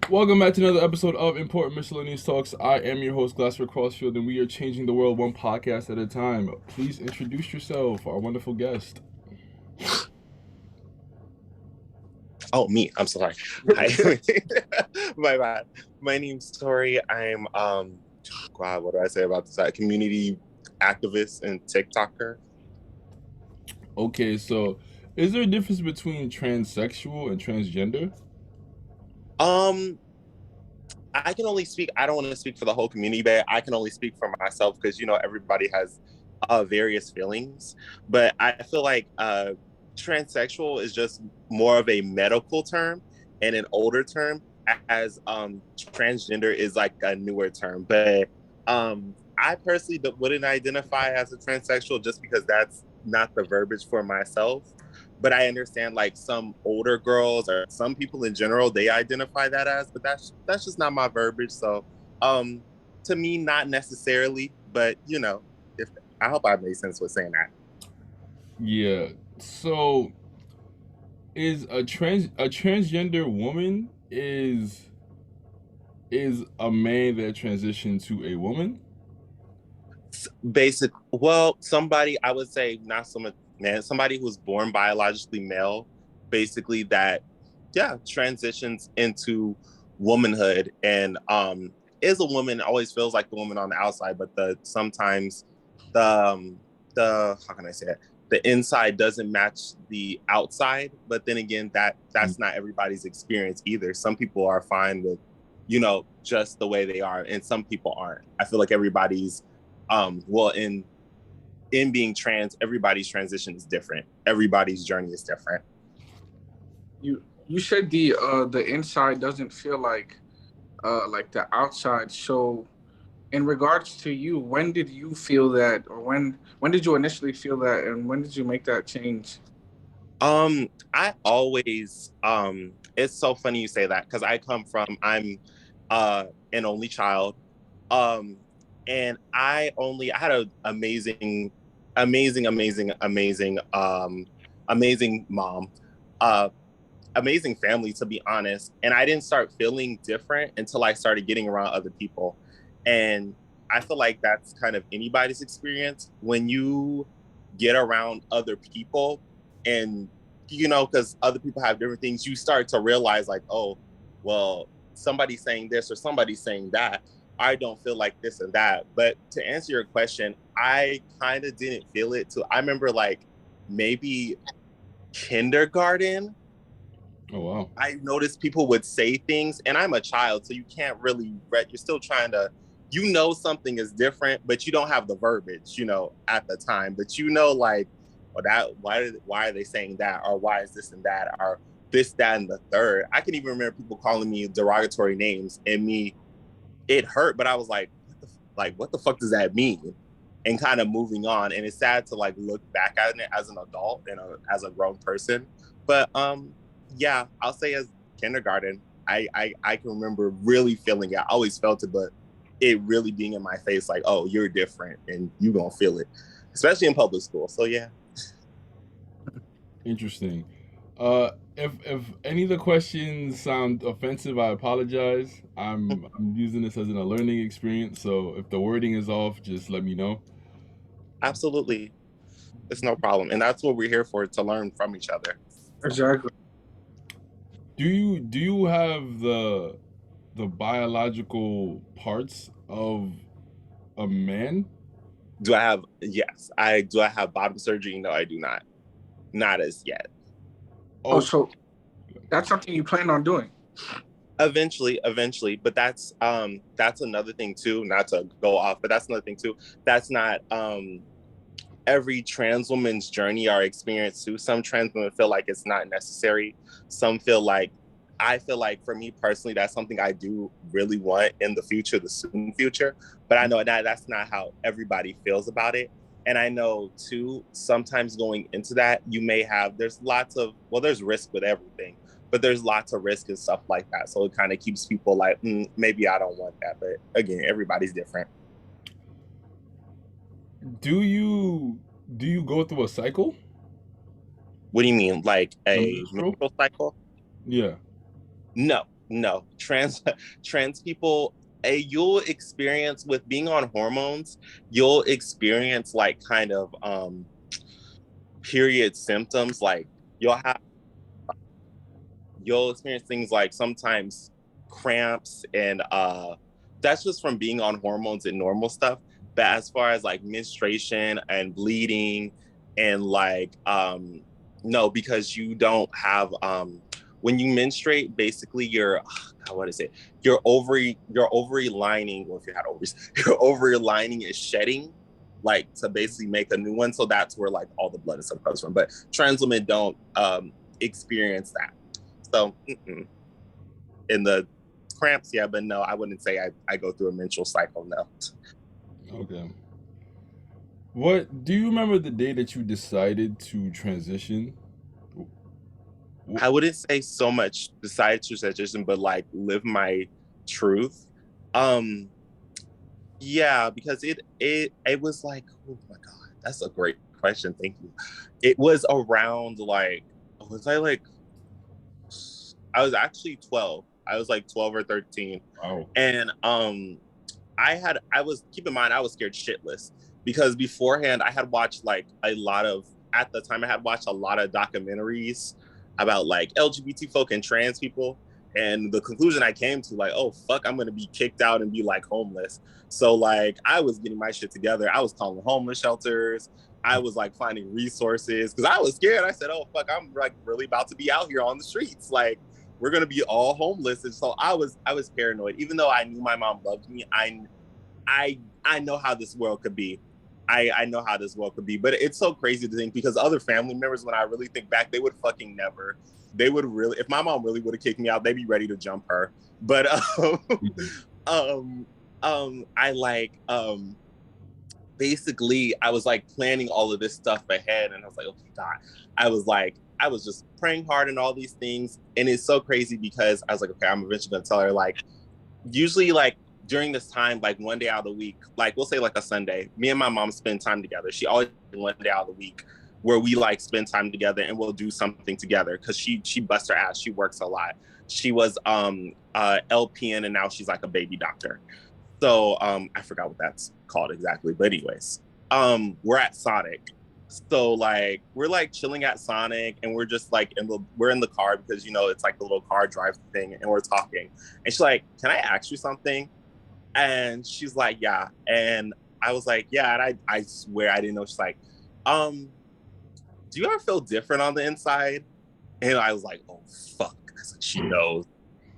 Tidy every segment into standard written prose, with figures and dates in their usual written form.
Welcome back to another episode of Important Miscellaneous Talks. I am your host, Glasper Crossfield, and we are changing the world one podcast at a time. Please introduce yourself, our wonderful guest. Oh, me. I'm sorry. Hi. My bad. My name's Turi. I'm God, what do I say about this? Community activist and TikToker. Okay, so is there a difference between transsexual and transgender? Um, I can only speak. I don't want to speak for the whole community, but I can only speak for myself because everybody has various feelings. But I feel like transsexual is just more of a medical term and an older term, as transgender is like a newer term. But I personally wouldn't identify as a transsexual just because that's not the verbiage for myself. But I understand like some older girls or some people in general, they identify that as, but that's just not my verbiage. So um to me, not necessarily, but if I hope I made sense with saying that. Yeah. So is a transgender woman is a man that transitioned to a woman? Well, somebody, I would say not so much man, somebody who's born biologically male, basically that, yeah, transitions into womanhood and is a woman, always feels like the woman on the outside, but the sometimes the the how can I say it? The inside doesn't match the outside, but then again, that's not everybody's experience either. Some people are fine with, just the way they are, and some people aren't. I feel like everybody's well, in being trans, everybody's transition is different. Everybody's journey is different. You said the inside doesn't feel like the outside. So in regards to you, when did you feel that, or when did you initially feel that, and when did you make that change? I always it's so funny you say that because I'm an only child. Um and I had an amazing mom. Uh Amazing family, to be honest. And I didn't start feeling different until I started getting around other people. And I feel like that's kind of anybody's experience when you get around other people and, because other people have different things, you start to realize, like, oh, well, somebody's saying this or somebody's saying that. I don't feel like this and that. But to answer your question, I kind of didn't feel it too. I remember like maybe kindergarten, Oh wow. I noticed people would say things, and I'm a child, so you can't really read. You're still trying to, something is different, but you don't have the verbiage, at the time. But like, well, why are they saying that, or why is this and that, or this, that, and the third. I can even remember people calling me derogatory names, and it hurt, but I was like, what the fuck does that mean? And kind of moving on. And it's sad to like look back at it as an adult and as a grown person. But yeah, I'll say as kindergarten, I can remember really feeling it. I always felt it, but it really being in my face, like, oh, you're different and you gonna feel it, especially in public school. So yeah. Interesting. If any of the questions sound offensive, I apologize. I'm using this as a learning experience, so if the wording is off, just let me know. Absolutely. It's no problem. And that's what we're here for, to learn from each other. Exactly. Do you have the biological parts of a man? Do I have, yes, I have bottom surgery? No, I do not. Not as yet. Oh, Oh, so that's something you plan on doing? Eventually, but that's another thing too, not to go off, but that's another thing too. That's not every trans woman's journey or experience too. Some trans women feel like it's not necessary. Some feel like, I feel like for me personally, that's something I do really want in the future, the soon future. But I know that that's not how everybody feels about it. And I know too, sometimes going into that, you may have, there's lots of, well, there's risk with everything, but there's lots of risk and stuff like that. So it kind of keeps people like, maybe I don't want that. But again, everybody's different. do you do you go through a cycle? What do you mean? Like The a menstrual? menstrual cycle? Yeah. No, no, trans people, you'll experience with being on hormones, you'll experience like kind of period symptoms. Like you'll have you'll experience things like sometimes cramps and that's just from being on hormones and normal stuff. But as far as like menstruation and bleeding and like no, because you don't have when you menstruate, basically your what is it? Your ovary lining, or if you had ovaries, your ovary lining is shedding, like to basically make a new one. So that's where like all the blood and stuff comes from. But trans women don't experience that. So in the cramps, yeah, but no, I wouldn't say I go through a menstrual cycle. No. Okay. What do you remember the day that you decided to transition? I wouldn't say so much decide to transition, but like live my truth. Um, yeah, because it was like, oh my God, that's a great question. Thank you. It was around like, was I like, I was actually 12. I was like 12 or 13. Wow. And I was, keep in mind, I was scared shitless because beforehand I had watched like a lot of, at the time I had watched a lot of documentaries about like LGBT folk and trans people. And the conclusion I came to, like, oh fuck, I'm gonna be kicked out and be like homeless. So like I was getting my shit together. I was calling homeless shelters. I was like finding resources because I was scared. I said, oh fuck, I'm like really about to be out here on the streets. Like we're gonna be all homeless. And so I was paranoid. Even though I knew my mom loved me, I know how this world could be. I know how this world could be. But it's so crazy to think because other family members, when I really think back, they would fucking never. They would really, if my mom really would have kicked me out, they'd be ready to jump her. But I like basically I was like planning all of this stuff ahead and I was like, okay, God. I was just praying hard and all these things. And it's so crazy because I was like, okay, I'm eventually gonna tell her like usually like during this time, like one day out of the week, like we'll say like a Sunday, me and my mom spend time together. She always one day out of the week where we like spend time together and we'll do something together because she busts her ass. She works a lot. She was LPN and now she's like a baby doctor. So I forgot what that's called exactly. But anyways, we're at Sonic. So like we're like chilling at Sonic and we're just like we're in the car because you know it's like the little car drive thing and we're talking. And she's like, can I ask you something? And she's like, yeah. And I was like, yeah. And I swear I didn't know. She's like, do you ever feel different on the inside? And I was like, oh fuck. I was like, she knows.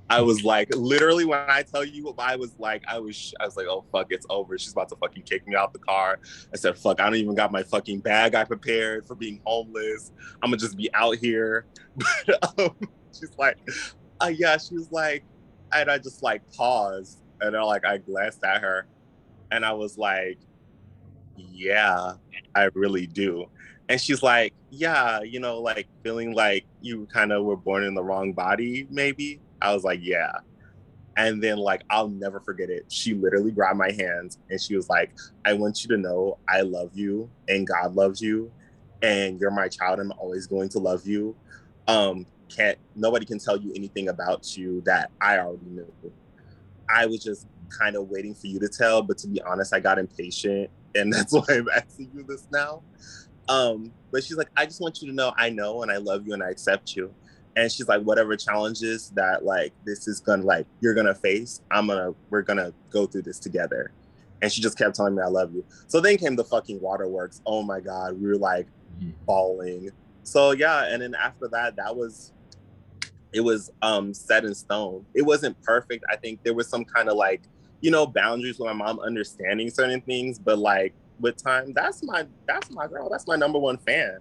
I was like, literally, when I tell you, I was like, oh fuck, it's over. She's about to fucking kick me out the car. I said, fuck, I don't even got my fucking bag I prepared for being homeless. I'm gonna just be out here. But she's like, yeah, she was like, and I just like paused and I glanced at her and I was like, yeah, I really do. And she's like, yeah, you know, like feeling like you kind of were born in the wrong body, maybe. I was like, yeah. And then, like, I'll never forget it. She literally grabbed my hands and she was like, I want you to know I love you and God loves you and you're my child and I'm always going to love you. Nobody can tell you anything about you that I already knew. I was just kind of waiting for you to tell, but to be honest, I got impatient and that's why I'm asking you this now. But she's like, I just want you to know I know and I love you and I accept you. And she's like, whatever challenges that like this is gonna like you're gonna face, we're gonna go through this together. And she just kept telling me I love you. So then came the fucking waterworks. Oh my God, we were like bawling. So yeah, and then after that, it was set in stone. It wasn't perfect. I think there was some kind of like, you know, boundaries with my mom understanding certain things, but like with time, that's my girl. That's my number one fan.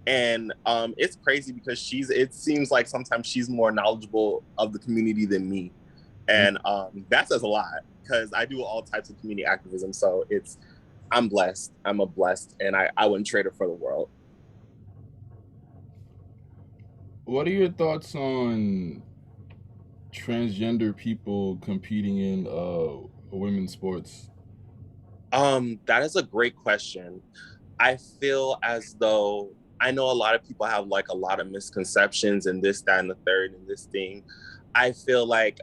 And it's crazy because it seems like sometimes she's more knowledgeable of the community than me. And that says a lot because I do all types of community activism. So I'm blessed. I'm a blessed and I wouldn't trade it for the world. What are your thoughts on transgender people competing in women's sports? That is a great question. I feel as though I know a lot of people have like a lot of misconceptions and this, that, and the third and this thing. I feel like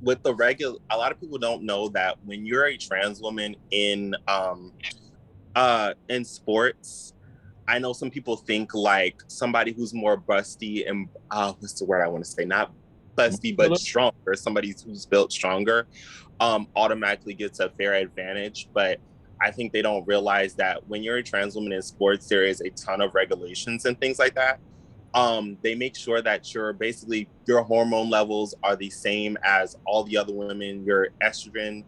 with the regular, a lot of people don't know that when you're a trans woman in sports, I know some people think like somebody who's more busty and what's the word I want to say? Not busty, but stronger. Somebody who's built stronger automatically gets a fair advantage. But I think they don't realize that when you're a trans woman in sports, there is a ton of regulations and things like that. They make sure that your hormone levels are the same as all the other women. Your estrogen,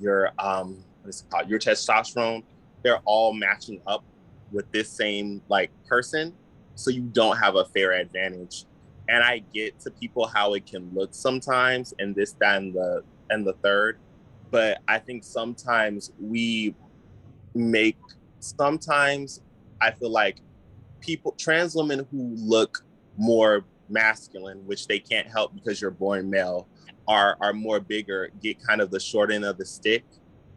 your what is it called? Your testosterone, they're all matching up with this same like person, so you don't have a fair advantage. And I get to people how it can look sometimes, and this, that, and the third. But I think sometimes I feel like trans women who look more masculine, which they can't help because you're born male, are more bigger, get kind of the short end of the stick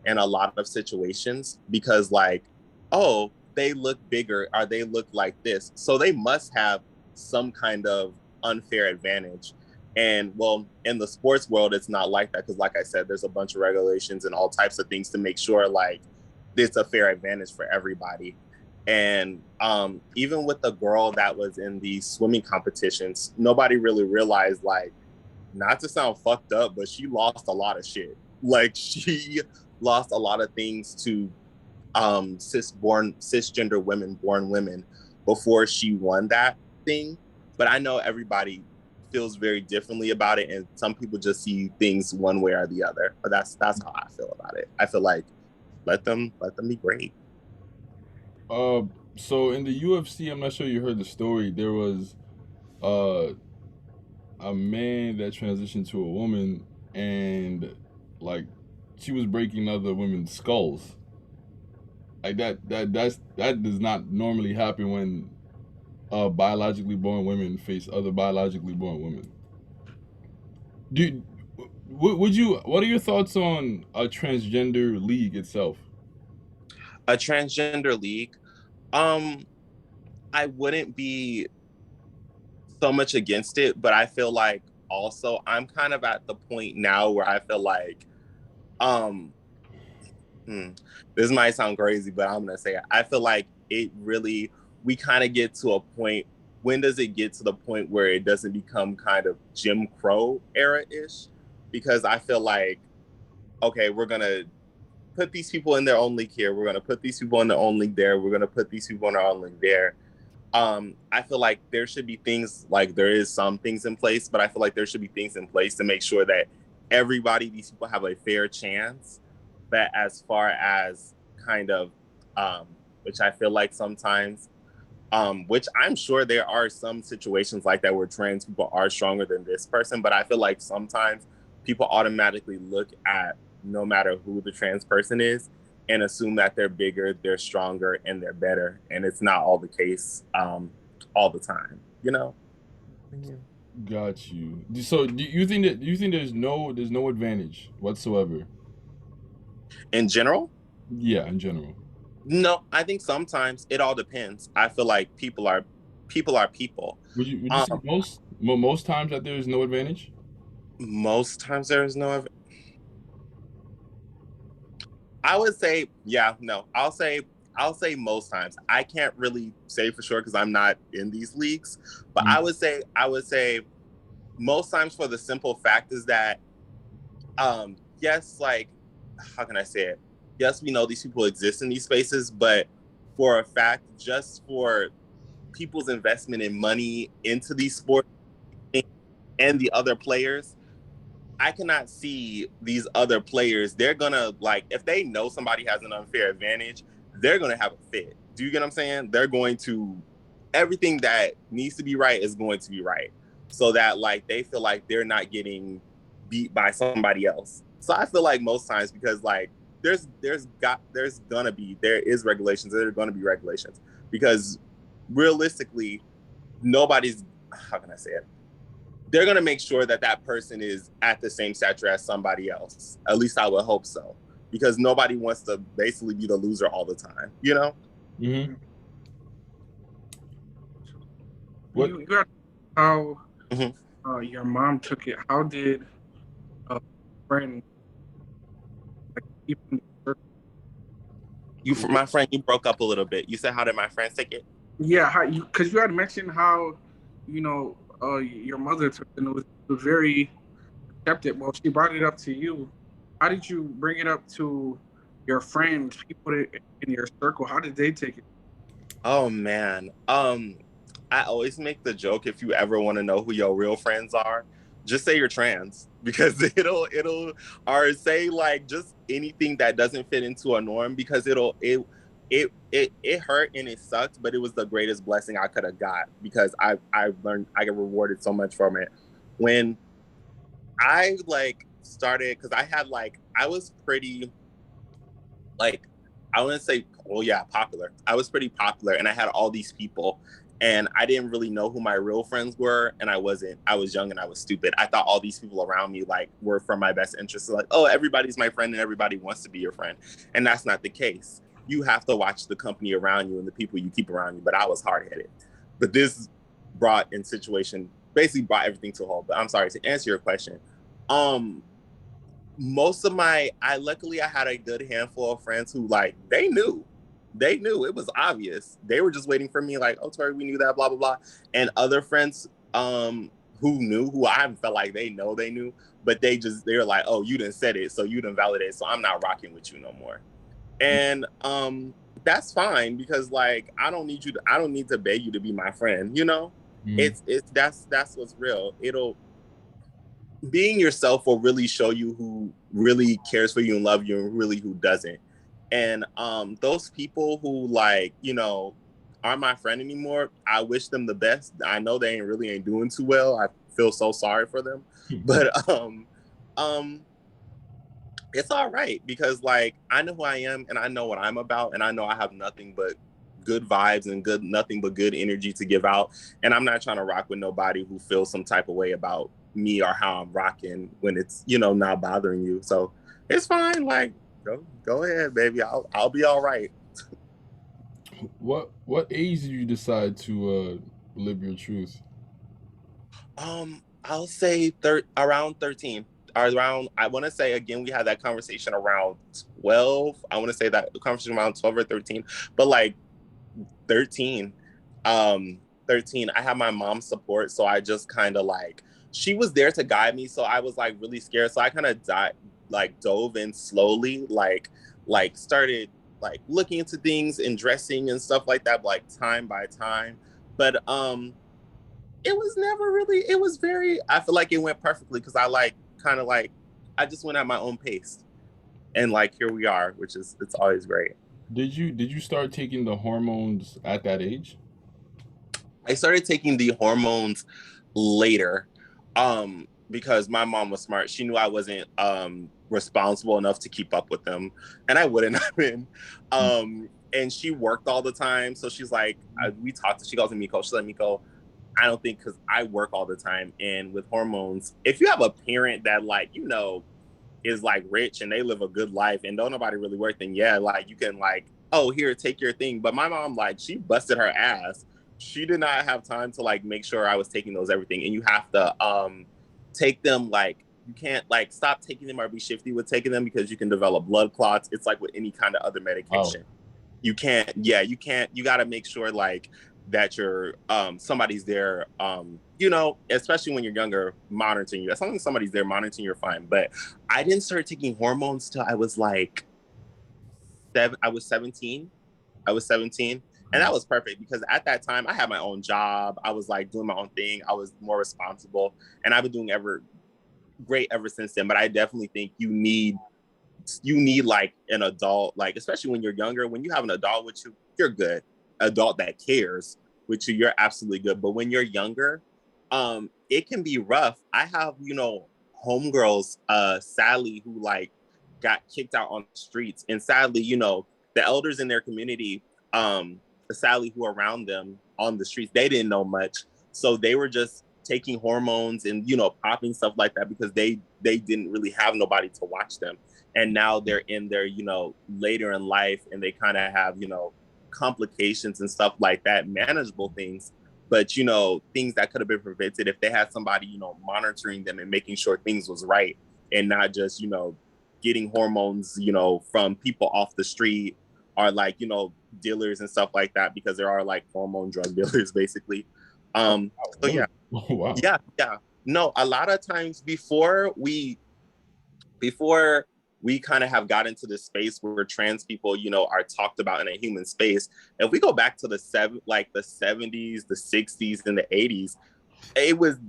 in a lot of situations because like, oh, they look bigger or they look like this. So they must have some kind of unfair advantage. And well, in the sports world, it's not like that because like I said, there's a bunch of regulations and all types of things to make sure like it's a fair advantage for everybody. And even with the girl that was in the swimming competitions, nobody really realized, like, not to sound fucked up, but she lost a lot of shit. Like, she lost a lot of things to cisgender women, born women, before she won that thing. But I know everybody feels very differently about it, and some people just see things one way or the other. But that's how I feel about it. I feel like let them be great. So in the UFC, I'm not sure you heard the story. There was uh a man that transitioned to a woman, and like she was breaking other women's skulls. Like that does not normally happen when biologically born women face other biologically born women. Do would you? What are your thoughts on a transgender league itself? A transgender league, um, I wouldn't be so much against it, but I feel like also I'm kind of at the point now where I feel like um this might sound crazy, but I'm gonna say it. I feel like we kind of get to a point. When does it get to the point where it doesn't become kind of Jim Crow era-ish? Because I feel like, okay, we're gonna put these people in their own league here. We're gonna put these people in their own league there. We're gonna put these people in our own league there. I feel like there should be things, like there is some things in place, but I feel like there should be things in place to make sure that these people have a fair chance. But as far as kind of, which I feel like sometimes, which I'm sure there are some situations like that where trans people are stronger than this person, but I feel like sometimes people automatically look at no matter who the trans person is and assume that they're bigger, they're stronger, and they're better. And it's not all the case all the time, you know? Got you. So do you think there's no advantage whatsoever? In general, Yeah, in general. no, I think sometimes it all depends. I feel like people are people. Would you say Um, most times that there is no advantage? Most times there is no, I would say, yeah, no, I'll say most times. I can't really say for sure because I'm not in these leagues, but Mm. I would say most times for the simple fact is that yes, like, how can I say it? Yes, we know these people exist in these spaces, but for a fact, just for people's investment in money into these sports and the other players, I cannot see these other players. They're gonna, like, if they know somebody has an unfair advantage, they're gonna have a fit. Do you get what I'm saying? They're going to, everything that needs to be right is going to be right, so that like they feel like they're not getting beat by somebody else. So I feel like most times, because like there is regulations, there are gonna be regulations, because realistically nobody's, how can I say it? They're going to make sure that that person is at the same stature as somebody else. At least I would hope so, because nobody wants to basically be the loser all the time, you know? Mm-hmm. What? you got how Mhm. your mom took it. How did friend like keep in the circle? My friend, you broke up a little bit. You said, how did my friends take it? Yeah, how you because you had mentioned how your mother took it and it was very accepted. Well, she brought it up to you. How did you bring it up to your friends, people in your circle? How did they take it? Oh man. I always make the joke, if you ever want to know who your real friends are, just say you're trans, because it'll or say like just anything that doesn't fit into a norm, because it hurt and it sucked, but it was the greatest blessing I could have got, because I learned, I get rewarded so much from it. When I like started, because I had like, I was pretty like, I wouldn't say, well, yeah, popular. I was pretty popular, and I had all these people, and I didn't really know who my real friends were, and I wasn't. I was young and I was stupid. I thought all these people around me like were for my best interests. Like, oh, everybody's my friend and everybody wants to be your friend, and that's not the case. You have to watch the company around you and the people you keep around you. But I was hard headed. But this brought in situation basically brought everything to a halt. But I'm sorry, to answer your question. Um, most of my I luckily I had a good handful of friends who like they knew it was obvious. They were just waiting for me, like, oh, Tori, we knew that, blah blah blah. And other friends who knew, who I haven't felt like they knew, but they were like, oh, you didn't said it, so you didn't validate it, so I'm not rocking with you no more. And that's fine, because like I don't need to beg you to be my friend, you know. Mm. It's That's what's real. It'll Being yourself will really show you who really cares for you and love you, and really who doesn't. And those people who like, aren't my friend anymore, I wish them the best. I know they ain't doing too well. I feel so sorry for them. But um it's all right, because like I know who I am and I know what I'm about, and I know I have nothing but good vibes and nothing but good energy to give out. And I'm not trying to rock with nobody who feels some type of way about me or how I'm rocking when it's, not bothering you. So it's fine. Like, go ahead, baby. I'll be all right. What age did you decide to live your truth? I'll say around 13. Or around, I want to say, again, we had that conversation around 12. I want to say that the conversation around 12 or 13, but like 13. 13, I had my mom's support, so I just kind of like, she was there to guide me, so I was like really scared, so I kind of dove in slowly, started like looking into things and dressing and stuff like that, like time by time. But it was never really, it was very, I feel like it went perfectly, because I like kind of like, I just went at my own pace, and like here we are, which is, it's always great. Did you start taking the hormones at that age? I started taking the hormones later, because my mom was smart. She knew I wasn't responsible enough to keep up with them, and I wouldn't have been. And she worked all the time, so she's like, we talked. She calls me Miko. She's like, Miko, I don't think, because I work all the time, and with hormones, if you have a parent that like is like rich and they live a good life and don't nobody really work, then yeah, like you can like, oh, here, take your thing. But my mom, like, she busted her ass. She did not have time to like make sure I was taking those everything. And you have to take them, like, you can't like stop taking them or be shifty with taking them, because you can develop blood clots. It's like with any kind of other Oh, medication. You got to make sure like that you're somebody's there, especially when you're younger, monitoring you. As long as somebody's there monitoring, you're fine. But I didn't start taking hormones till I was like I was 17. I was 17. And that was perfect, because at that time I had my own job. I was like doing my own thing. I was more responsible, and I've been doing great ever since then. But I definitely think you need like an adult, like, especially when you're younger, when you have an adult with you, you're good. Adult that cares with you, you're absolutely good. But when you're younger, it can be rough. I have, homegirls, sadly, who like got kicked out on the streets. And sadly, the elders in their community, sadly, who are around them on the streets, they didn't know much. So they were just taking hormones and, popping stuff like that, because they didn't really have nobody to watch them. And now they're in their, later in life, and they kind of have, complications and stuff like that, manageable things. but you know, things that could have been prevented if they had somebody, you know, monitoring them and making sure things was right, and not just, you know, getting hormones, you know, from people off the street, or like, you know, dealers and stuff like that, because there are like hormone drug dealers basically. So yeah. Wow. Yeah. No, a lot of times before we kind of have got into this space where trans people, you know, are talked about in a human space. If we go back to the 70s, the 60s, and the 80s,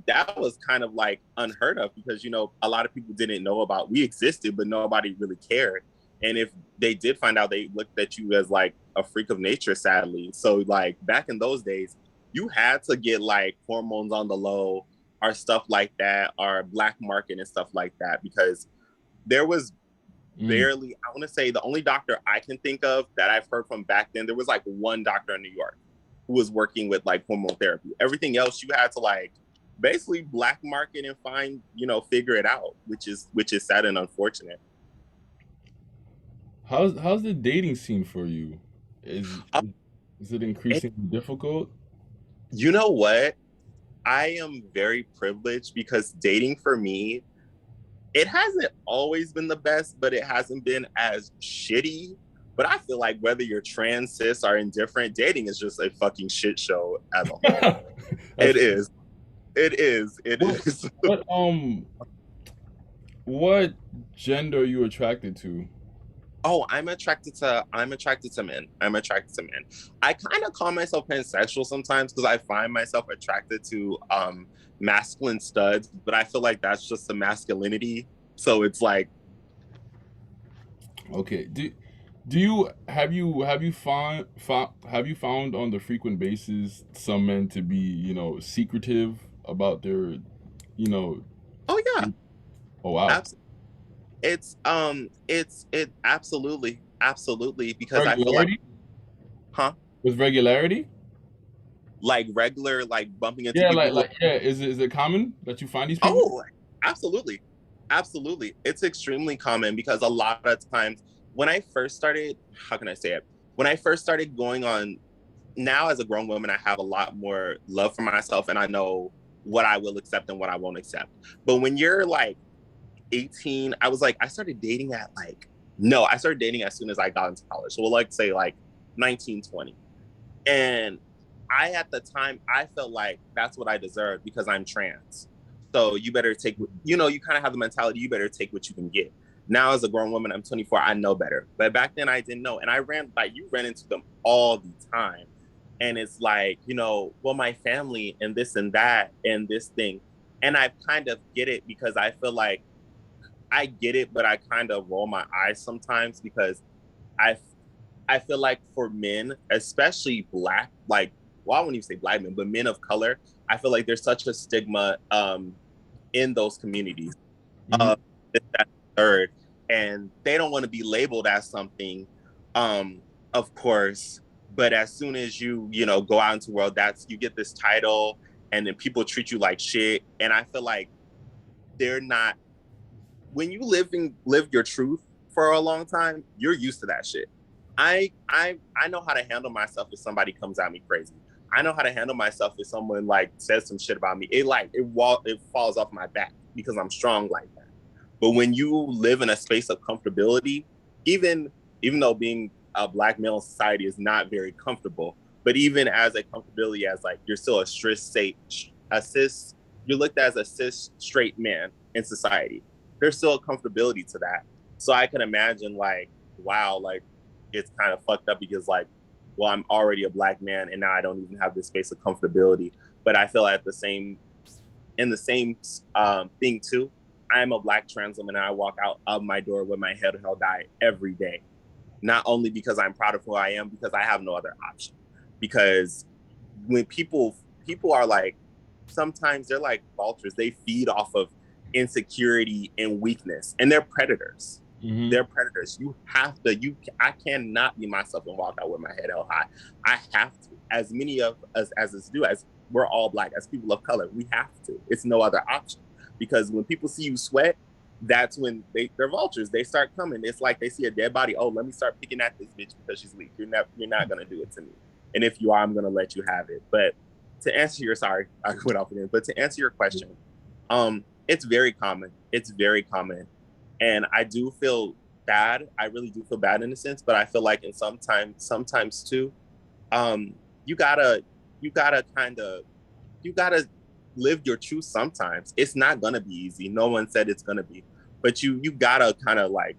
that was kind of like unheard of, because, you know, a lot of people didn't know about, we existed, but nobody really cared. And if they did find out, they looked at you as like a freak of nature, sadly. So like back in those days, you had to get like hormones on the low or stuff like that, or black market and stuff like that, because there was barely, I want to say the only doctor I can think of that I've heard from back then, there was like one doctor in New York who was working with like hormone therapy. Everything else you had to like basically black market and find, you know, figure it out, which is sad and unfortunate. How's the dating scene for you? Is Uh, is it increasingly difficult? You know what? I am very privileged, because dating for me, it hasn't always been the best, but it hasn't been as shitty. But I feel like whether you're trans, cis, or indifferent, dating is just a fucking shit show as a whole. It is. It is. It what, is. what what gender are you attracted to? Oh, I'm attracted to men. I'm attracted to men. I kind of call myself pansexual sometimes, because I find myself attracted to masculine studs, but I feel like that's just the masculinity. So it's like, Okay. Do you have you found on the frequent basis some men to be, you know, secretive about their, you know, oh yeah, oh wow. it absolutely, because I feel like, Regularity? huh? With regularity? Like regular, like bumping into Yeah, people who, yeah, is it common that you find these people? oh, absolutely. Absolutely. It's extremely common, because a lot of times when I first started, how can I say it? When I first started going on, now as a grown woman, I have a lot more love for myself, and I know what I will accept and what I won't accept. But when you're like 18, I was like, I started dating at like, no, I started dating as soon as I got into college. So we'll like say like 19, 20. And at the time, I felt like that's what I deserved, because I'm trans. So you better take, you know, you kind of have the mentality, you better take what you can get. Now, as a grown woman, I'm 24, I know better. But back then, I didn't know. And you ran into them all the time. And it's like, you know, well, my family and this and that and this thing. And I kind of get it, because I feel like I get it, but I kind of roll my eyes sometimes, because I I feel like for men, especially black, like, well, I wouldn't even say black men, but men of color, I feel like there's such a stigma in those communities. Hmm. Uh, that third, and they don't want to be labeled as something, of course. But as soon as you know, go out into the world, you get this title, and then people treat you like shit. And I feel like they're not, when you live your truth for a long time, you're used to that shit. I know how to handle myself if somebody comes at me crazy. I know how to handle myself if someone like says some shit about me. It falls off my back, because I'm strong like that. But when you live in a space of comfortability, even even though being a black male in society is not very comfortable, but even as a comfortability, as like you're still a cis, you're looked at as a cis straight man in society. There's still a comfortability to that. So I can imagine like, wow, like it's kind of fucked up, because like, well, I'm already a black man, and now I don't even have this space of comfortability. But I feel at the same in the same thing too. I am a black trans woman, and I walk out of my door with my head held high every day. Not only because I'm proud of who I am, because I have no other option. Because when people are like, sometimes they're like vultures. They feed off of insecurity and weakness, and they're predators. Hmm. They're predators. You have to. I cannot be myself and walk out with my head held high. I have to. As many of us as us do, as we're all black, as people of color, we have to. It's no other option. Because when people see you sweat, that's when they're vultures. They start coming. It's like they see a dead body. Oh, let me start picking at this bitch because she's weak. You're not gonna do it to me. And if you are, I'm gonna let you have it. But to answer your, sorry, I went off again, but to answer your question, it's very common. It's very common. And I do feel bad. I really do feel bad in a sense, but I feel like in sometimes too, um, you gotta, you gotta kind of, you gotta live your truth sometimes. It's not gonna be easy. No one said it's gonna be, but you gotta kind of like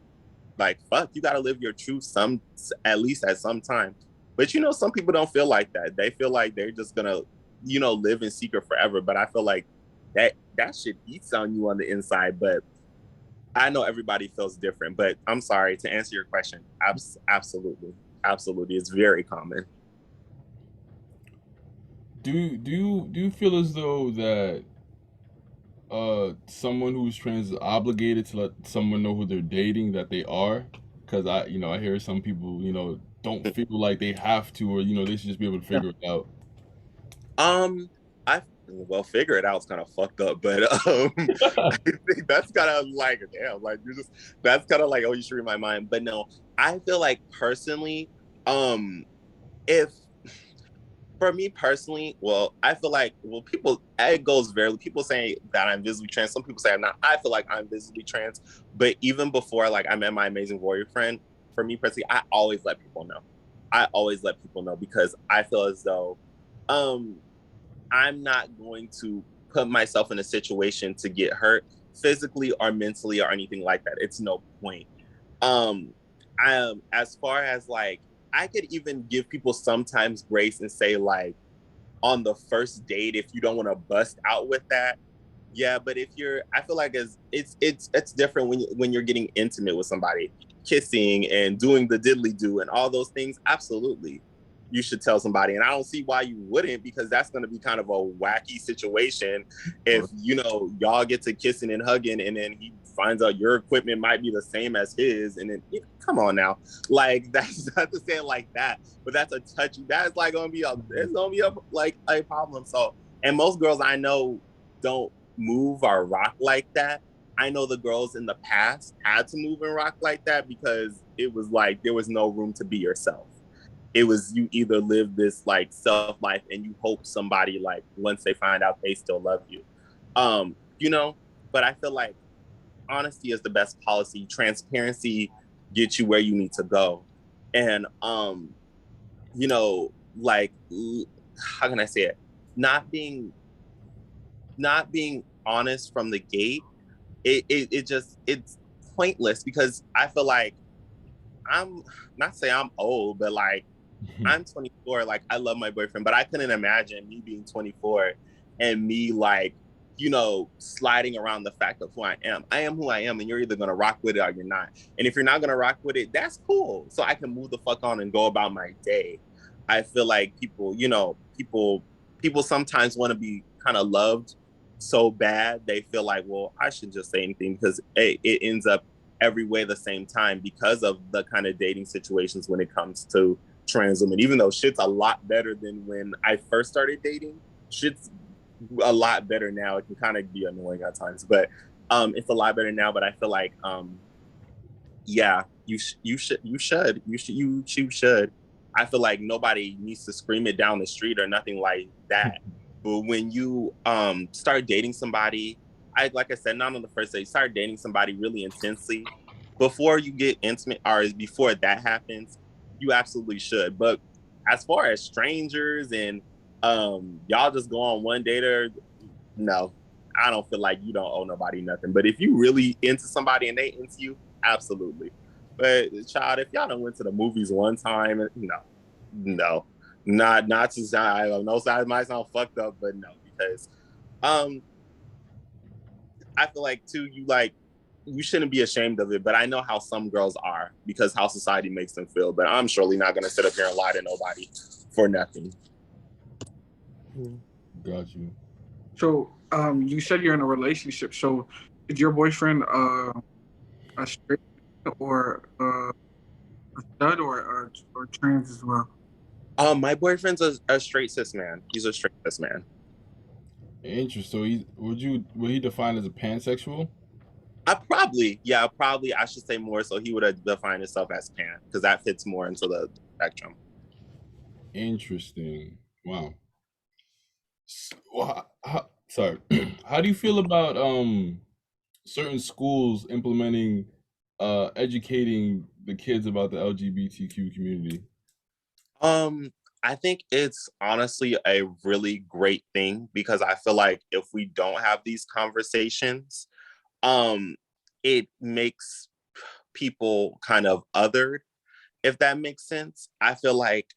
fuck, you gotta live your truth some, at least at some time. But you know, some people don't feel like that. They feel like they're just gonna, you know, live in secret forever. But I feel like that shit eats on you on the inside. But I know everybody feels different. But I'm sorry, to answer your question, absolutely, absolutely, it's very common. Do you feel as though that someone who's trans is obligated to let someone know who they're dating that they are? Because I hear some people don't feel like they have to, or they should just be able to Yeah. figure it out. Um, I well, figure it out. It's kind of fucked up, but I think that's kind of like damn, like you're just that's kind of like oh, you should read my mind. But no, I feel like personally, if for me personally, well, I feel like people it goes very people saying that I'm visibly trans. Some people say I'm not. I feel like I'm visibly trans, but even before like I met my amazing warrior friend, for me personally, I always let people know. I always let people know because I feel as though um I'm not going to put myself in a situation to get hurt physically or mentally or anything like that. It's no point. Um, as far as like, I could even give people sometimes grace and say like, on the first date, if you don't want to bust out with that, yeah. But if you're, I feel like it's different when you're getting intimate with somebody, kissing and doing the diddly do and all those things. Absolutely, you should tell somebody, and I don't see why you wouldn't because that's going to be kind of a wacky situation if y'all get to kissing and hugging, and then he finds out your equipment might be the same as his, and then come on now, like that's not to say it like that, but that's a touchy. That's like gonna be it's gonna be like a problem. So, and most girls I know don't move or rock like that. I know the girls in the past had to move and rock like that because it was like there was no room to be yourself. It was you either live this like self life and you hope somebody like once they find out they still love you. You know, but I feel like honesty is the best policy. Transparency gets you where you need to go. And like how can I say it? Not being not being honest from the gate, it just it's pointless because I feel like I'm not say I'm old, but like I'm 24. Like I love my boyfriend, but I couldn't imagine me being 24 and me like sliding around the fact of who I am. I am who I am, and you're either gonna rock with it or you're not. And if you're not gonna rock with it, that's cool. So I can move the fuck on and go about my day. I feel like people sometimes want to be kind of loved so bad they feel like, well, I should just say anything because it ends up every way the same time because of the kind of dating situations when it comes to trans women. Even though shit's a lot better than when I first started dating, shit's a lot better now. It can kind of be annoying at times, but it's a lot better now. But I feel like yeah, you should. I feel like nobody needs to scream it down the street or nothing like that. But when you start dating somebody, like I said, not on the first date, start dating somebody really intensely before you get intimate or before that happens, you absolutely should. But as far as strangers and y'all just go on one date or no, I don't feel like you don't owe nobody nothing. But if you really into somebody and they into you, absolutely. But child, if y'all done went to the movies one time, no, not to sound. I know that might sound fucked up, but no, because um, I feel like too, you shouldn't be ashamed of it. But I know how some girls are because how society makes them feel. But I'm surely not gonna sit up here and lie to nobody for nothing. Got you. So, you said you're in a relationship. So, is your boyfriend a straight or a stud or trans as well? My boyfriend's a straight cis man. He's a straight cis man. Interesting. So would he define as a pansexual? Probably I should say more. So he would have defined himself as pan because that fits more into the spectrum. Interesting. Wow. Sorry. How do you feel about certain schools implementing educating the kids about the LGBTQ community? I think it's honestly a really great thing because I feel like if we don't have these conversations, um, it makes people kind of othered, if that makes sense. I feel like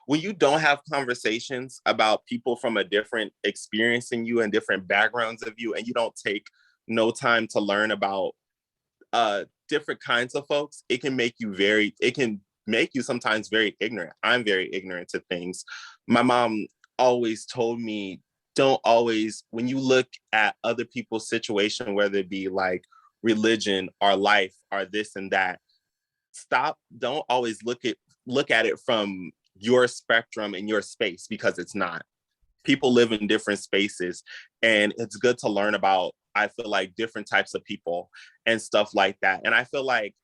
when you don't have conversations about people from a different experience in you and different backgrounds of you, and you don't take no time to learn about different kinds of folks, it can make you sometimes very ignorant. I'm very ignorant to things. My mom always told me, don't always, when you look at other people's situation, whether it be like religion or life or this and that, don't always look at it from your spectrum and your space, because it's not. People live in different spaces, and it's good to learn about, I feel like, different types of people and stuff like that. And I feel like,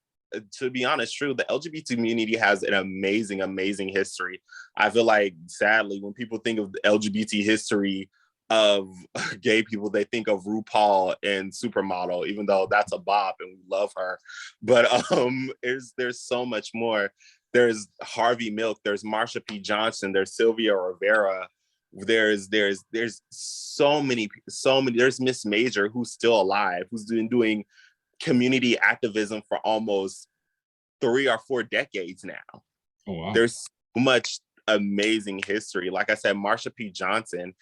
to be honest, true, the LGBT community has an amazing history. I feel like, sadly, when people think of the LGBT history of gay people, they think of RuPaul and Supermodel, even though that's a bop and we love her. But there's so much more. There's Harvey Milk, there's Marsha P. Johnson, there's Sylvia Rivera, there's so many. There's Miss Major, who's still alive, who's been doing community activism for almost 3 or 4 decades now. Oh wow. There's so much amazing history. Like I said, Marsha P. Johnson,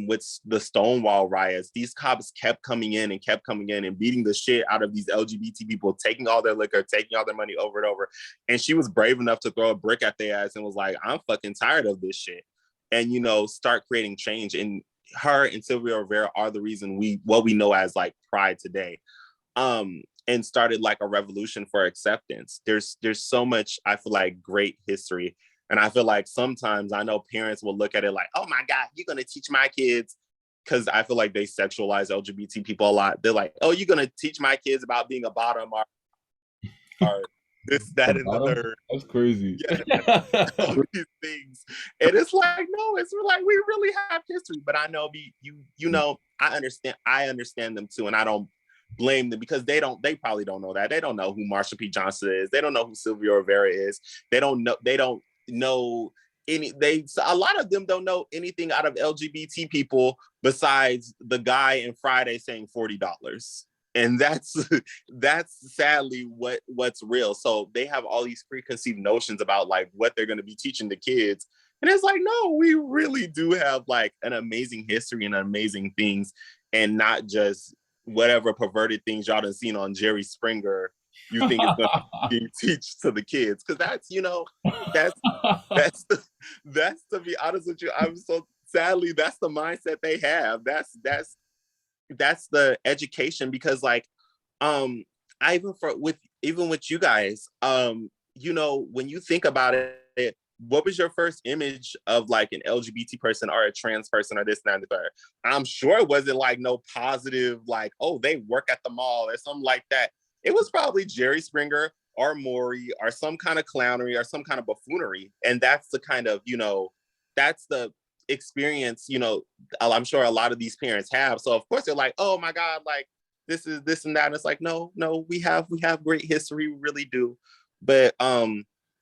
with the Stonewall riots, these cops kept coming in and beating the shit out of these LGBT people, taking all their liquor, taking all their money over and over. And she was brave enough to throw a brick at their ass and was like, I'm fucking tired of this shit. And, start creating change. And her and Sylvia Rivera are the reason what we know as like Pride today. And started like a revolution for acceptance. There's so much, I feel like, great history. And I feel like sometimes I know parents will look at it like, oh my God, you're going to teach my kids, because I feel like they sexualize LGBT people a lot. They're like, oh, you're going to teach my kids about being a bottom or this, that, and the third. That's crazy. Yeah, all these things. And it's like, no, it's like, we really have history. But I know I understand them too. And I don't blame them, because they probably don't know that. They don't know who Marsha P. Johnson is. They don't know who Sylvia Rivera is. They don't know a lot of them don't know anything out of LGBT people besides the guy in Friday saying $40. And that's sadly what's real. So they have all these preconceived notions about like what they're going to be teaching the kids. And it's like, no, we really do have like an amazing history and amazing things, and not just whatever perverted things y'all done seen on Jerry Springer you think it's going to teach to the kids. Because that's to be honest with you, I'm so sadly, that's the mindset they have. That's the education. Because like, even with you guys, when you think about it, what was your first image of like an LGBT person or a trans person or this and that and the third? I'm sure it wasn't like no positive, like, oh, they work at the mall or something like that. It was probably Jerry Springer or Maury or some kind of clownery or some kind of buffoonery. And that's the kind of, that's the experience, I'm sure a lot of these parents have. So of course they're like, oh my God, like this is this and that. And it's like, no, we have great history, we really do. But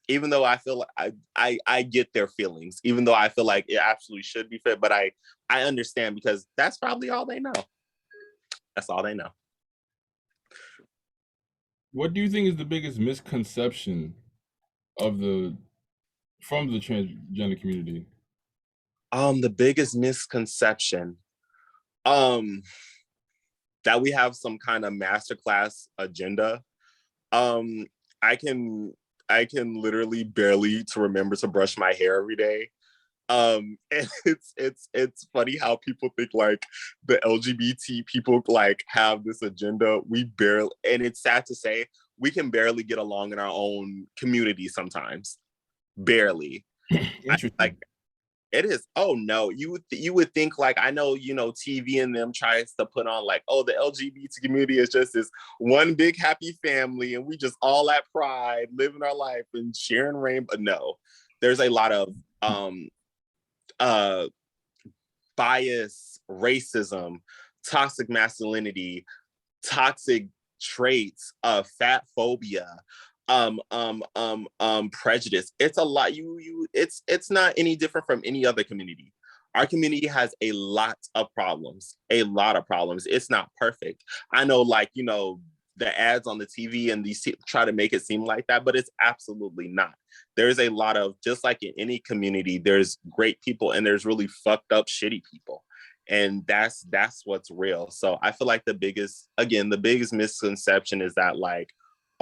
even though I feel like I get their feelings, even though I feel like it absolutely should be fair, but I understand, because that's probably all they know. That's all they know. What do you think is the biggest misconception from the transgender community? The biggest misconception, that we have some kind of masterclass agenda. I can literally barely to remember to brush my hair every day. And it's funny how people think like the LGBT people like have this agenda. And it's sad to say, we can barely get along in our own community sometimes. Barely. Like, it is. Oh no, you would think like, I know, TV and them tries to put on like, oh, the LGBT community is just this one big happy family and we just all at Pride, living our life and sharing rainbow. No, there's a lot of bias, racism, toxic masculinity, toxic traits, fat phobia, prejudice. It's a lot. It's not any different from any other community. Our community has a lot of problems. It's not perfect. I know, like, you know, the ads on the TV and these try to make it seem like that, but it's absolutely not. There's a lot of, just like in any community, there's great people and there's really fucked up, shitty people. And that's what's real. So I feel like the biggest misconception is that, like,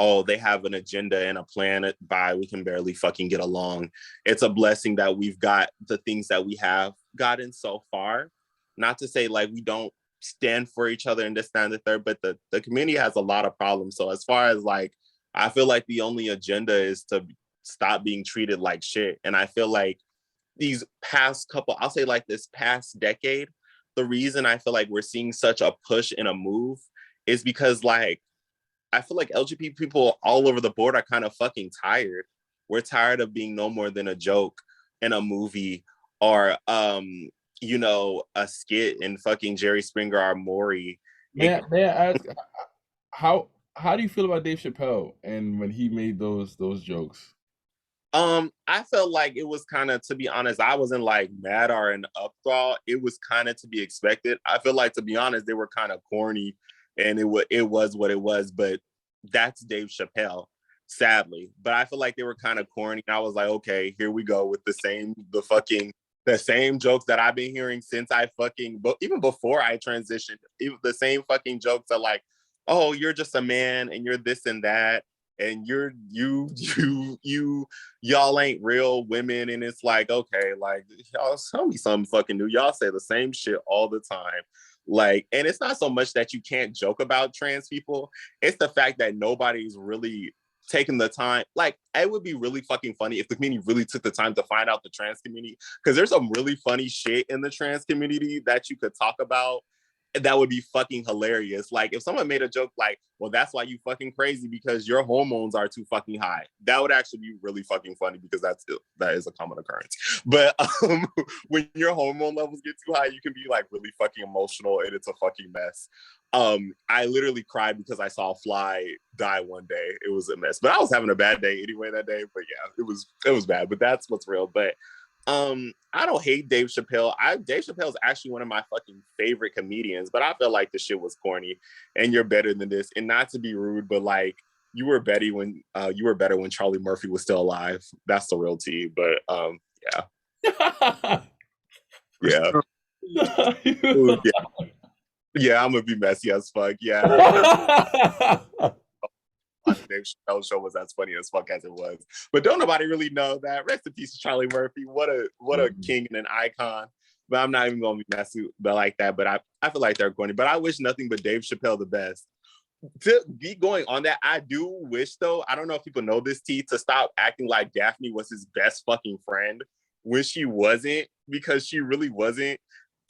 oh, they have an agenda and a plan by we can barely fucking get along. It's a blessing that we've got the things that we have gotten so far. Not to say like we don't stand for each other and this, that, and the third, but the community has a lot of problems. So as far as like, I feel like the only agenda is to stop being treated like shit. And I feel like these past couple, I'll say like this past decade, the reason I feel like we're seeing such a push and a move is because, like, I feel like LGBT people all over the board are kind of fucking tired. We're tired of being no more than a joke in a movie or, you know, a skit in fucking Jerry Springer or Maury. May I ask how do you feel about Dave Chappelle and when he made those jokes? I felt like it was kind of, to be honest, I wasn't like mad or an upthrow. It was kind of to be expected. I feel like, to be honest, they were kind of corny. And it was what it was, but that's Dave Chappelle, sadly. But I feel like they were kind of corny. I was like, okay, here we go with the same jokes that I've been hearing since I fucking, but even before I transitioned, the same fucking jokes are like, oh, you're just a man and you're this and that, and y'all ain't real women. And it's like, okay, like, y'all tell me something fucking new. Y'all say the same shit all the time. Like, and it's not so much that you can't joke about trans people. It's the fact that nobody's really taking the time. Like, it would be really fucking funny if the community really took the time to find out the trans community, because there's some really funny shit in the trans community that you could talk about that would be fucking hilarious. Like, if someone made a joke like, well, that's why you fucking crazy because your hormones are too fucking high. That would actually be really fucking funny because that is a common occurrence. But when your hormone levels get too high, you can be like really fucking emotional and it's a fucking mess. I literally cried because I saw a fly die one day. It was a mess, but I was having a bad day anyway that day. But yeah, it was bad, but that's what's real. But I don't hate Dave Chappelle. Dave Chappelle is actually one of my fucking favorite comedians, but I feel like the shit was corny and you're better than this. And not to be rude, but like, you were better when Charlie Murphy was still alive. That's the real tea. But yeah. Yeah. Ooh, yeah, I'm gonna be messy as fuck. Yeah. Dave Chappelle show was as funny as fuck as it was, but don't nobody really know that. Rest in peace to Charlie Murphy. What a king and an icon. But I'm not even gonna be messy like that. But I feel like they're corny. But I wish nothing but Dave Chappelle the best. To be going on that, I do wish though, I don't know if people know this, T, to stop acting like Daphne was his best fucking friend when she wasn't, because she really wasn't.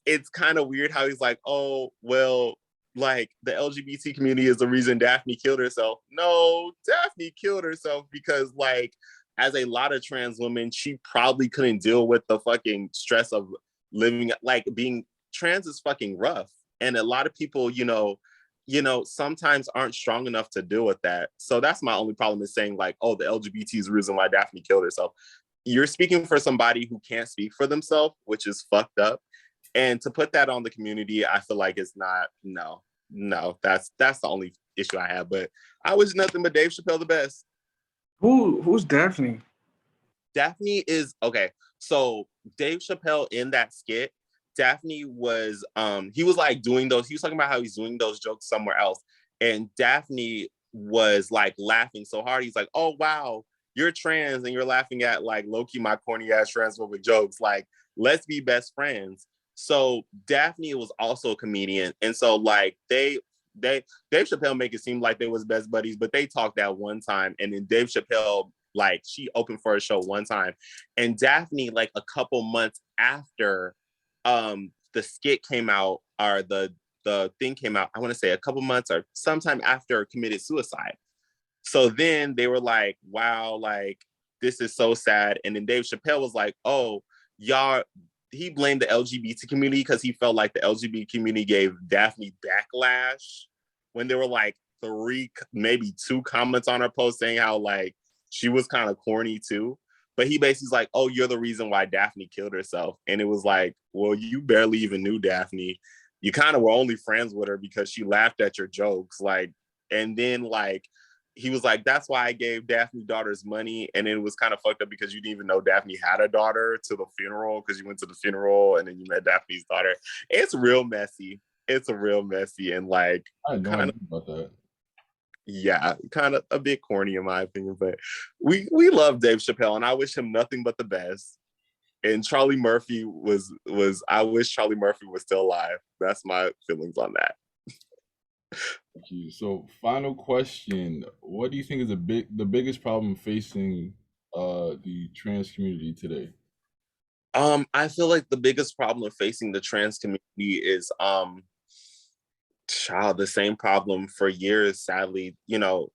It's kind of weird how he's like, oh, well, like the LGBT community is the reason Daphne killed herself. No, Daphne killed herself because, like, as a lot of trans women, she probably couldn't deal with the fucking stress of living, like, being trans is fucking rough. And a lot of people, you know, sometimes aren't strong enough to deal with that. So that's my only problem, is saying like, oh, the LGBT is the reason why Daphne killed herself. You're speaking for somebody who can't speak for themselves, which is fucked up. And to put that on the community, I feel like it's not, no, that's the only issue I have. But I wish nothing but Dave Chappelle the best. Who's Daphne? Daphne is, okay, so Dave Chappelle in that skit, Daphne was, he was like doing those, he was talking about how he's doing those jokes somewhere else. And Daphne was like laughing so hard. He's like, oh, wow, you're trans and you're laughing at like low-key my corny ass transphobic jokes. Like, let's be best friends. So Daphne was also a comedian. And so like Dave Chappelle make it seem like they was best buddies, but they talked that one time. And then Dave Chappelle, like, she opened for a show one time. And Daphne, like a couple months after the skit came out, or the thing came out, I want to say a couple months or sometime after, committed suicide. So then they were like, wow, like, this is so sad. And then Dave Chappelle was like, oh, y'all, he blamed the LGBT community because he felt like the LGBT community gave Daphne backlash when there were like 3, maybe 2 comments on her post saying how like she was kind of corny too. But he basically's like, oh, you're the reason why Daphne killed herself. And it was like, well, you barely even knew Daphne. You kind of were only friends with her because she laughed at your jokes. Like, and then like, he was like, that's why I gave Daphne's daughters money. And it was kind of fucked up because you didn't even know Daphne had a daughter to the funeral because you went to the funeral and then you met Daphne's daughter. It's real messy. It's a real messy and like, I had no idea about that. Yeah, kind of a bit corny in my opinion, but we love Dave Chappelle and I wish him nothing but the best. And Charlie Murphy was I wish Charlie Murphy was still alive. That's my feelings on that. Thank you. So final question. What do you think is the biggest problem facing the trans community today? I feel like the biggest problem facing the trans community is the same problem for years, sadly, you know,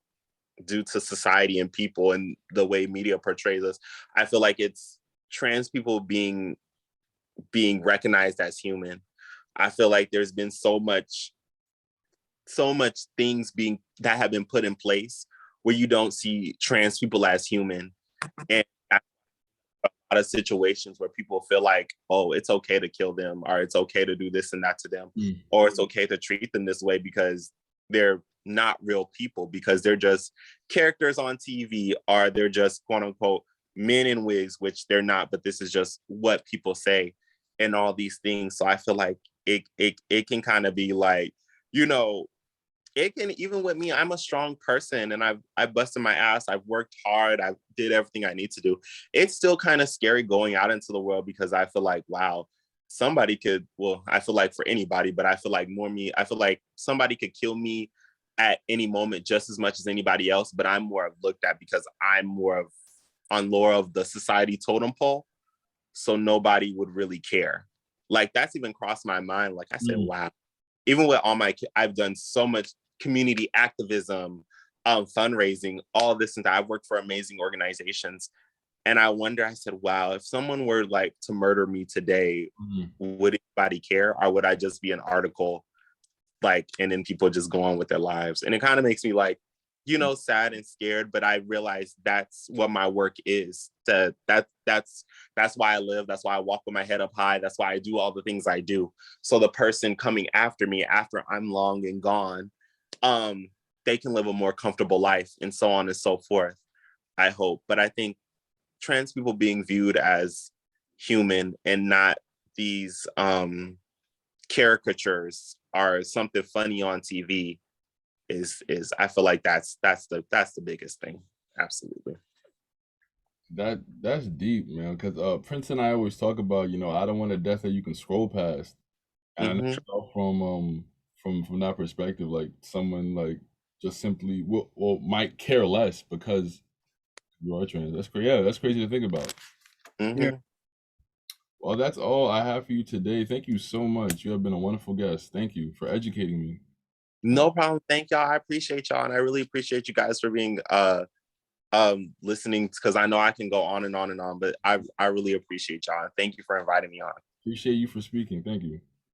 due to society and people and the way media portrays us. I feel like it's trans people being recognized as human. I feel like there's been so much things that have been put in place where you don't see trans people as human. And a lot of situations where people feel like, oh, it's okay to kill them, or it's okay to do this and that to them, or it's okay to treat them this way because they're not real people, because they're just characters on TV, or they're just quote unquote men in wigs, which they're not, but this is just what people say and all these things. So I feel like it can kind of be like, you know, it can, even with me, I'm a strong person and I've busted my ass. I've worked hard. I did everything I need to do. It's still kind of scary going out into the world because I feel like, wow, somebody could, well, I feel like for anybody, but I feel like I feel like somebody could kill me at any moment just as much as anybody else, but I'm more looked at because I'm more of on lower of the society totem pole. So nobody would really care. Like that's even crossed my mind. Like I said, wow, even with all I've done so much community activism, fundraising, all this, and that. I've worked for amazing organizations. And I wonder, I said, wow, if someone were like to murder me today, would anybody care? Or would I just be an article, like, and then people just go on with their lives? And it kind of makes me like, you know, sad and scared, but I realize that's what my work is. That's why I live. That's why I walk with my head up high. That's why I do all the things I do. So the person coming after me, after I'm long and gone, they can live a more comfortable life and so on and so forth, I hope. But I think trans people being viewed as human and not these caricatures or something funny on TV is I feel like that's the biggest thing. Absolutely. That's deep, man. Because Prince and I always talk about, you know, I don't want a death that you can scroll past. And I never thought from that perspective, like someone like just simply will might care less because you are trans. That's crazy. Yeah, that's crazy to think about. Yeah. Well, that's all I have for you today. Thank you so much. You have been a wonderful guest. Thank you for educating me. No problem. Thank y'all. I appreciate y'all. And I really appreciate you guys for being listening, because I know I can go on and on and on, but I really appreciate y'all. Thank you for inviting me on. Appreciate you for speaking. Thank you.